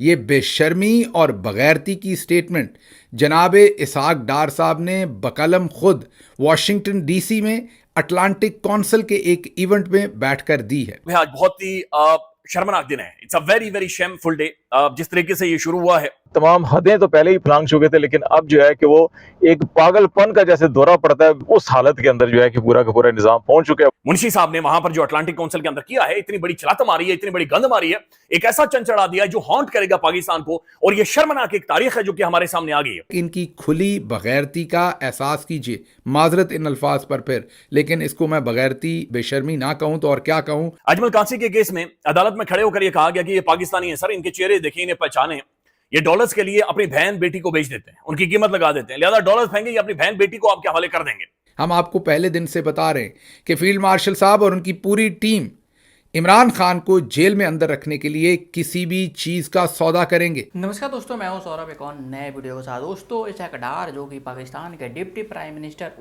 ये बेशर्मी और बगैरती की स्टेटमेंट जनाबे इसहाक डार साहब ने बकलम खुद वॉशिंगटन डीसी में अटलांटिक काउंसिल के एक इवेंट में बैठकर दी है। आज बहुत ही शर्मनाक दिन है। It's a very very shameful day. जिस तरीके से ये शुरू हुआ है, तमाम हदें तो पहले ही फलांग चुके थे, लेकिन अब जो है कि वो एक पागलपन का जैसे दौरा पड़ता है, उस हालत के अंदर जो है कि पूरा का पूरा निजाम पहुंच चुके हैं। मुंशी साहब ने वहां पर जो अटलांटिक काउंसिल के अंदर किया है, इतनी बड़ी चलात मारी है, इतनी बड़ी गंद मारी है, एक ऐसा चंचड़ा दिया है जो हॉन्ट करेगा पाकिस्तान को, और ये शर्मनाक एक तारीख है जो कि हमारे सामने आ गई है। इनकी खुली बगैरती का एहसास कीजिए। माजरत इन अल्फाज पर फिर, लेकिन इसको मैं बगैरती बेशर्मी ना कहूं तो और क्या कहूं। अजमल कासी के केस में अदालत में खड़े होकर यह कहा गया कि ये पाकिस्तानी है सर, इनके चेहरे देखिए, इन्हें पहचाने, ये डॉलर्स के लिए अपनी बहन बेटी को बेच देते हैं, उनकी कीमत लगा देते हैं, लिहाजा डॉलर्स फेंगे, ये अपनी बहन बेटी को आपके हवाले कर देंगे। हम आपको पहले दिन से बता रहे हैं कि फील्ड मार्शल साहब और उनकी पूरी टीम इमरान खान को जेल में अंदर रखने के लिए किसी भी चीज का सौदा करेंगे। नमस्कार दोस्तों, मैं हूं सौरभ, एक और नए वीडियो के साथ। दोस्तों, इसहाक डार जो कि पाकिस्तान के डिप्टी प्राइम मिनिस्टर,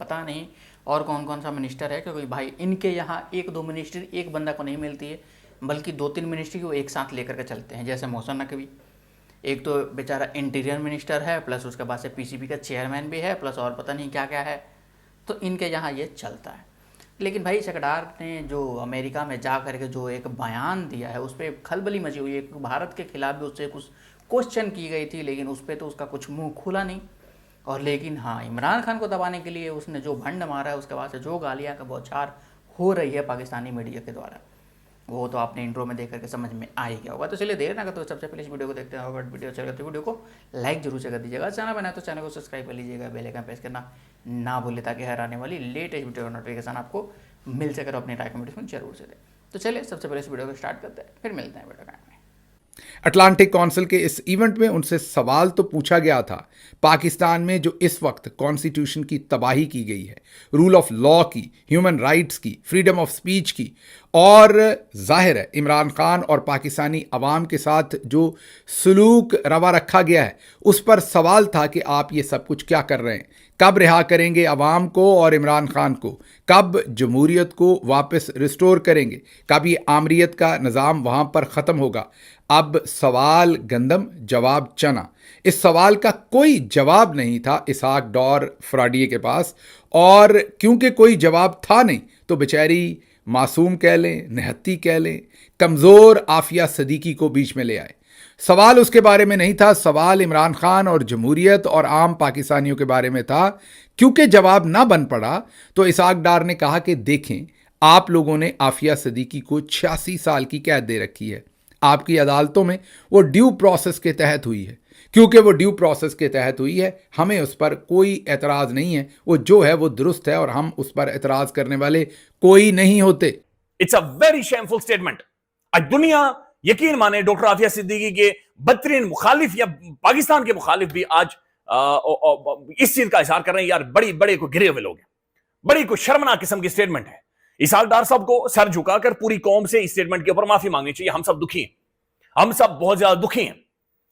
पता नहीं और कौन कौन सा मिनिस्टर है, क्योंकि भाई इनके यहाँ एक दो मिनिस्ट्री एक बंदा को नहीं मिलती है, बल्कि दो तीन मिनिस्ट्री को एक साथ लेकर के चलते हैं। जैसे मोहसिन नकवी, एक तो बेचारा इंटीरियर मिनिस्टर है, प्लस उसके बाद से पीसीबी का चेयरमैन भी है, प्लस और पता नहीं क्या क्या है, तो इनके यहाँ ये चलता है। लेकिन भाई इसहाक डार ने जो अमेरिका में जा करके जो एक बयान दिया है, उस पर खलबली मची हुई है। भारत के खिलाफ भी उससे कुछ क्वेश्चन की गई थी, लेकिन उस पर तो उसका कुछ मुंह खुला नहीं। और लेकिन हाँ, इमरान खान को दबाने के लिए उसने जो भंड मारा है, उसके बाद से जो गालियाँ का बौछार हो रही है पाकिस्तानी मीडिया के द्वारा, वो तो आपने इंट्रो में देख करके समझ में आ ही गया होगा। तो चलिए देर ना करते, तो सबसे पहले इस वीडियो को देखते हैं। अगर वीडियो अच्छा लगे तो वीडियो को लाइक जरूर से कर दीजिएगा, चैनल बनाए तो चैनल को सब्सक्राइब कर लीजिएगा, बेल आइकन प्रेस करना ना भूले, ताकि हर आने वाली लेटेस्ट वीडियो का नोटिफिकेशन आपको मिल सके। अपनी राय कमेंट में जरूर से दें। तो चलिए सबसे पहले इस वीडियो को स्टार्ट करते हैं, फिर मिलते हैं वीडियो में। अटलांटिक काउंसिल के इस इवेंट में उनसे सवाल तो पूछा गया था पाकिस्तान में जो इस वक्त कॉन्स्टिट्यूशन की तबाही की गई है, रूल ऑफ लॉ की, ह्यूमन राइट्स की, फ्रीडम ऑफ स्पीच की, और जाहिर है इमरान खान और पाकिस्तानी अवाम के साथ जो सलूक रवा रखा गया है, उस पर सवाल था कि आप ये सब कुछ क्या कर रहे हैं, कब रिहा करेंगे अवाम को और इमरान खान को, कब जमहूरियत को वापस रिस्टोर करेंगे, कब ये आमरीत का निज़ाम वहाँ पर ख़त्म होगा। अब सवाल गंदम, जवाब चना। इस सवाल का कोई जवाब नहीं था इसहाक डार फ्राडिये के पास, और क्योंकि कोई जवाब था नहीं तो बेचारी मासूम कह लें, निहत्ती कह लें, कमज़ोर आफिया सदीकी को बीच में ले आए। सवाल उसके बारे में नहीं था, सवाल इमरान खान और जमहूरियत और आम पाकिस्तानियों के बारे में था। क्योंकि जवाब ना बन पड़ा तो इसहाक डार ने कहा कि देखें, आप लोगों ने आफिया सदीकी को 86 साल की कैद दे रखी है, आपकी अदालतों में वो ड्यू प्रोसेस के तहत हुई है। क्योंकि वो ड्यू प्रोसेस के तहत हुई है, हमें उस पर कोई एतराज़ नहीं है, वो जो है वो दुरुस्त है और हम उस पर एतराज़ करने वाले कोई नहीं होते। It's a very shameful statement. आज दुनिया यकीन माने डॉक्टर आफिया सिद्दीकी के बदतरीन मुखालिफ या पाकिस्तान के मुखालिफ भी आज इस चीज का इजहार कर रहे हैं, यार बड़ी बड़े को गिरे हुए लोग हैं, बड़ी को शर्मनाक किस्म की स्टेटमेंट है। इसहाक डार साहब को सर झुकाकर पूरी कौम से इस स्टेटमेंट के ऊपर माफी मांगनी चाहिए। हम सब दुखी हैं, हम सब बहुत ज्यादा दुखी हैं।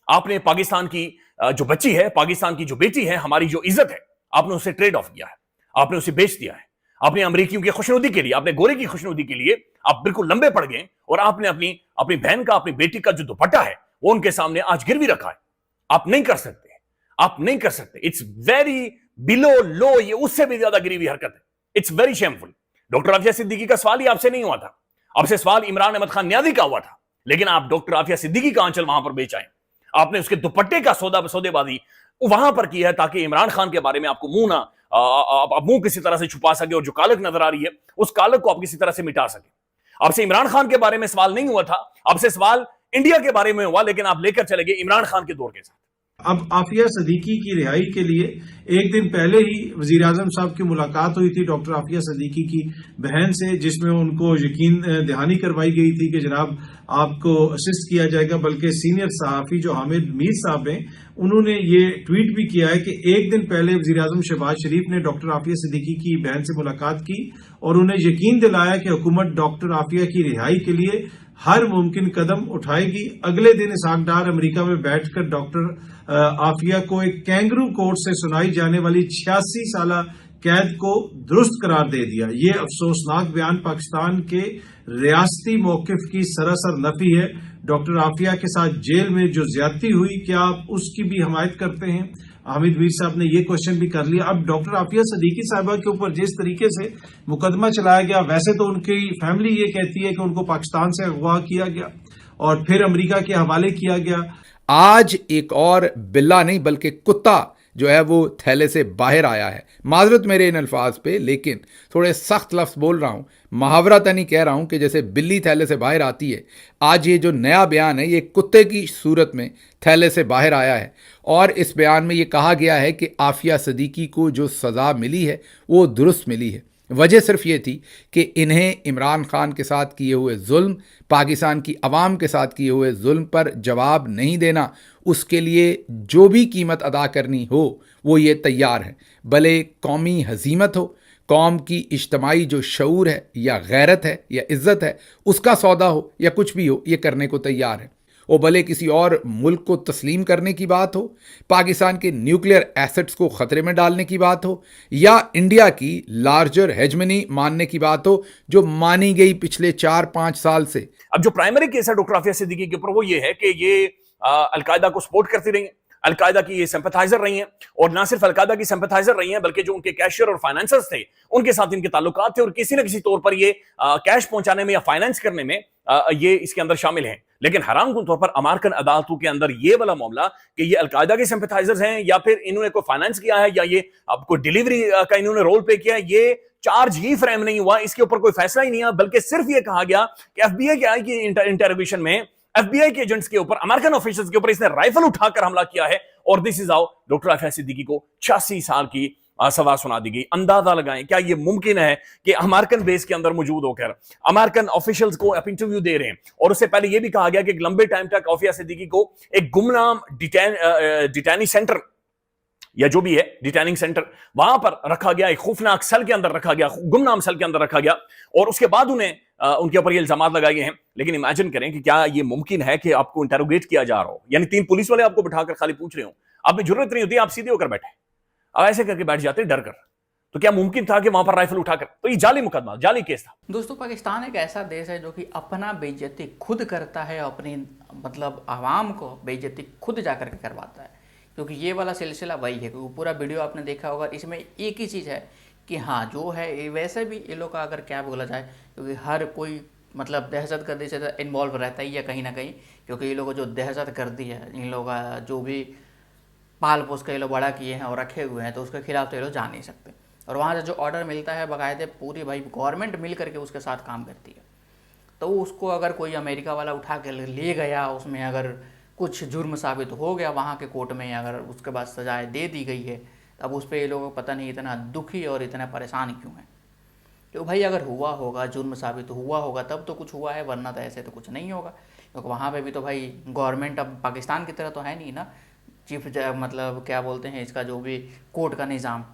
आपने पाकिस्तान की जो बच्ची है, पाकिस्तान की जो बेटी है, हमारी जो इज्जत है, आपने उसे ट्रेड ऑफ किया है, आपने उसे बेच दिया है। आपने अमेरिकियों की खुशनुदी के लिए, आपने गोरे की खुशनुदी के लिए आप बिल्कुल लंबे पड़ गए, और आपने अपनी बहन का, अपनी बेटी का जो दुपट्टा है वो उनके सामने आज गिरवी रखा है। आप नहीं कर सकते, आप नहीं कर सकते। इट्स वेरी बिलो लो, ये उससे भी ज्यादा गिरी हुई हरकत है। It's very shameful. Doctor Aafia Siddiqui का सवाल ही आपसे नहीं हुआ था, आपसे सवाल इमरान अहमद खान न्याजी का हुआ था, लेकिन आप डॉक्टर आफिया सिद्दीकी का आंचल वहां पर बेच आए। आपने उसके दुपट्टे का सौदेबाजी वहां पर की है ताकि इमरान खान के बारे में आपको मुंह किसी तरह से छुपा सके, और जो कालक नजर आ रही है उस कालक को आप किसी तरह से मिटा सके। आपसे इमरान खान के बारे में सवाल नहीं हुआ था, आपसे सवाल इंडिया के बारे में हुआ, लेकिन आप लेकर चले गए इमरान खान के दौर के साथ। अब आफिया सदीकी की रिहाई के लिए एक दिन पहले ही वजीर आजम साहब की मुलाकात हुई थी डॉक्टर आफिया सदीकी की बहन से, जिसमें उनको यकीन दहानी करवाई गई थी कि जनाब आपको असिस्ट किया जाएगा। बल्कि सीनियर सहाफ़ी जो हामिद मीर साहब हैं, उन्होंने ये ट्वीट भी किया है कि एक दिन पहले वजीर आजम शहबाज शरीफ ने डॉक्टर आफिया सदीकी की बहन से मुलाकात की और उन्हें यकीन दिलाया कि हुकूमत डॉक्टर आफिया की रिहाई के लिए हर मुमकिन कदम उठाएगी। अगले दिन इसहाक डार अमेरिका में बैठकर डॉक्टर आफिया को एक कैंगरू कोर्ट से सुनाई जाने वाली 86 साल कैद को दुरुस्त करार दे दिया। ये अफसोसनाक बयान पाकिस्तान के रियासती मौकिफ की सरासर नफी है। डॉक्टर आफिया के साथ जेल में जो ज्यादती हुई, क्या आप उसकी भी हमायत करते हैं? हामिद मीर साहब ने ये क्वेश्चन भी कर लिया। अब डॉक्टर आफिया सदीकी साहिबा के ऊपर जिस तरीके से मुकदमा चलाया गया, वैसे तो उनकी फैमिली ये कहती है कि उनको पाकिस्तान से अगवा किया गया और फिर अमेरिका के हवाले किया गया। आज एक और बिल्ला नहीं बल्कि कुत्ता जो है वो थैले से बाहर आया है। माजरत मेरे इन अल्फाज पे, लेकिन थोड़े सख्त लफ्ज़ बोल रहा हूँ, मुहावरा तो नहीं कह रहा हूँ कि जैसे बिल्ली थैले से बाहर आती है। आज ये जो नया बयान है ये कुत्ते की सूरत में थैले से बाहर आया है और इस बयान में ये कहा गया है कि आफिया सदीकी को जो सज़ा मिली है वो दुरुस्त मिली है। वजह सिर्फ ये थी कि इन्हें इमरान खान के साथ किए हुए जुल्म, पाकिस्तान की आवाम के साथ किए हुए जुल्म पर जवाब नहीं देना, उसके लिए जो भी कीमत अदा करनी हो वो ये तैयार है। भले कौमी हजीमत हो, कौम की इज्तमाई जो शऊर है या गैरत है या इज़्ज़त है उसका सौदा हो या कुछ भी हो, ये करने को तैयार है। वो भले किसी और मुल्क को तस्लीम करने की बात हो, पाकिस्तान के न्यूक्लियर एसेट्स को ख़तरे में डालने की बात हो, या इंडिया की लार्जर हेजमनी मानने की बात हो जो मानी गई पिछले 4-5 साल से। अब जो प्राइमरी केस है डॉक्टर आफिया सिद्दीकी के ऊपर वो ये है कि ये अलकायदा को सपोर्ट करती रही हैं, अलकायदा की ये सिंपैथाइजर रही हैं, और ना सिर्फ अलकायदा की सिंपैथाइजर रही हैं बल्कि जो उनके कैशियर और फाइनेंसर्स थे उनके साथ इनके ताल्लुकात थे और किसी न किसी तौर पर ये कैश पहुंचाने में या फाइनेंस करने में ये इसके अंदर शामिल हैं। लेकिन हैरानकुन तौर पर अमेरिकन अदालतों के अंदर ये वाला मामला कि ये अलकायदा के सिंपैथाइजर्स हैं या फिर इन्होंने कोई फाइनेंस किया है या ये आपको डिलीवरी का इन्होंने रोल प्ले किया है, ये चार्ज ही फ्रेम नहीं हुआ, इसके ऊपर कोई फैसला ही नहीं है, बल्कि सिर्फ ये कहा गया कि एफबीआई के आई की इंटरोगेशन में एफबीआई के एजेंट्स के ऊपर, अमेरिकन ऑफिशियल्स के ऊपर इसने राइफल उठाकर हमला किया है और this is how doctor Aafia Siddiqui को 86 साल की सजा सुना दी गई। अंदाजा लगाएं क्या ये मुमकिन है कि अमेरिकन बेस के अंदर मौजूद होकर अमेरिकन ऑफिशियल्स को आप इंटरव्यू दे रहे हैं, और उससे पहले यह भी कहा गया कि एक लंबे टाइम तक आफिया सिद्दीकी को एक गुमनाम डिटेनी सेंटर या जो भी है डिटेनिंग सेंटर वहां पर रखा गया, एक खौफनाक सेल के अंदर रखा गया, गुमनाम सेल के अंदर रखा गया, और उसके बाद उन्हें उनके ऊपर ये इल्जाम लगाए गए हैं। लेकिन इमेजिन करें कि क्या ये मुमकिन है कि आपको इंटरोगेट किया जा रहा हो, यानी 3 पुलिस वाले आपको बिठाकर खाली पूछ रहे हो, आपने जरूरत नहीं होती, आप सीधे होकर बैठे, अब ऐसे करके बैठ जाते डर कर, तो क्या मुमकिन था कि वहां पर राइफल उठाकर? तो ये जाली मुकदमा, जाली केस था। दोस्तों, पाकिस्तान एक ऐसा देश है जो कि अपना बेइज्जती खुद करता है, अपनी मतलब आवाम को बेइज्जती खुद जाकर के करवाता है, क्योंकि ये वाला सिलसिला वही है। क्योंकि पूरा वीडियो आपने देखा होगा, इसमें एक ही चीज़ है कि हाँ जो है वैसे भी ये लोग का अगर क्या बोला जाए, क्योंकि हर कोई मतलब दहशतगर्दी से इन्वॉल्व रहता ही है कहीं ना कहीं, क्योंकि ये लोग जो दहशतगर्दी है, इन लोग जो भी पाल पोस के ये लोग बड़ा किए हैं और रखे हुए हैं, तो उसके खिलाफ तो ये लोग जा नहीं सकते। और वहाँ से जो ऑर्डर मिलता है बाकायदे पूरी भाई गवर्नमेंट मिल करके उसके साथ काम करती है, तो उसको अगर कोई अमेरिका वाला उठा के ले गया, उसमें अगर कुछ जुर्म साबित हो गया वहाँ के कोर्ट में, अगर उसके बाद सजाएँ दे दी गई है, तब उस पर ये लोग पता नहीं इतना दुखी और इतना परेशान क्यों है। तो भाई अगर हुआ होगा, जुर्म साबित हुआ होगा तब तो कुछ हुआ है, वरना तो ऐसे तो कुछ नहीं होगा। क्योंकि वहाँ पे भी तो भाई गवर्नमेंट अब पाकिस्तान की तरह तो है नहीं ना, चीफ मतलब क्या बोलते हैं इसका, जो भी कोर्ट का निज़ाम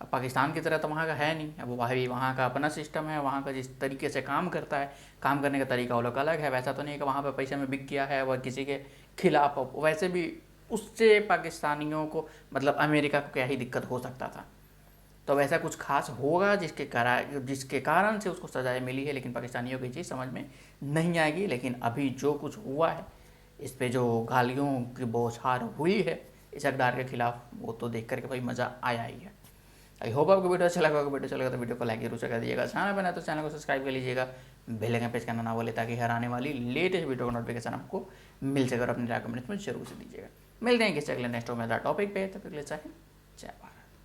अब पाकिस्तान की तरह तो वहाँ का है नहीं। अब भाई वहाँ का अपना सिस्टम है, वहाँ का जिस तरीके से काम करता है, काम करने का तरीका वो लोग अलग है। वैसा तो नहीं कि वहाँ पे पैसे में बिक गया है वह किसी के खिलाफ। वैसे भी उससे पाकिस्तानियों को मतलब अमेरिका को क्या ही दिक्कत हो सकता था। तो वैसा कुछ खास होगा जिसके कारण से उसको सजाएं मिली है, लेकिन पाकिस्तानियों की चीज़ समझ में नहीं आएगी। लेकिन अभी जो कुछ हुआ है, इस पे जो गालियों की बौछार हुई है इस अकदार के खिलाफ, वो तो देख करके भाई मज़ा आया ही है। आई होप आपको वीडियो अच्छा लगा। वीडियो अच्छा लगा तो वीडियो को लाइक जरूर कर दीजिएगा, चैनल बना तो चैनल को सब्सक्राइब कर लीजिएगा, बेल आइकन प्रेस करना ना भूलें ताकि हर आने वाली लेटेस्ट वीडियो का नोटिफिकेशन आपको मिल सके। और अपने राय कमेंट्स में जरूर से दीजिएगा। मिलते हैं किसी अगले नेक्स्ट में टॉपिक पे, तब तक के लिए जय हिंद, जय भारत।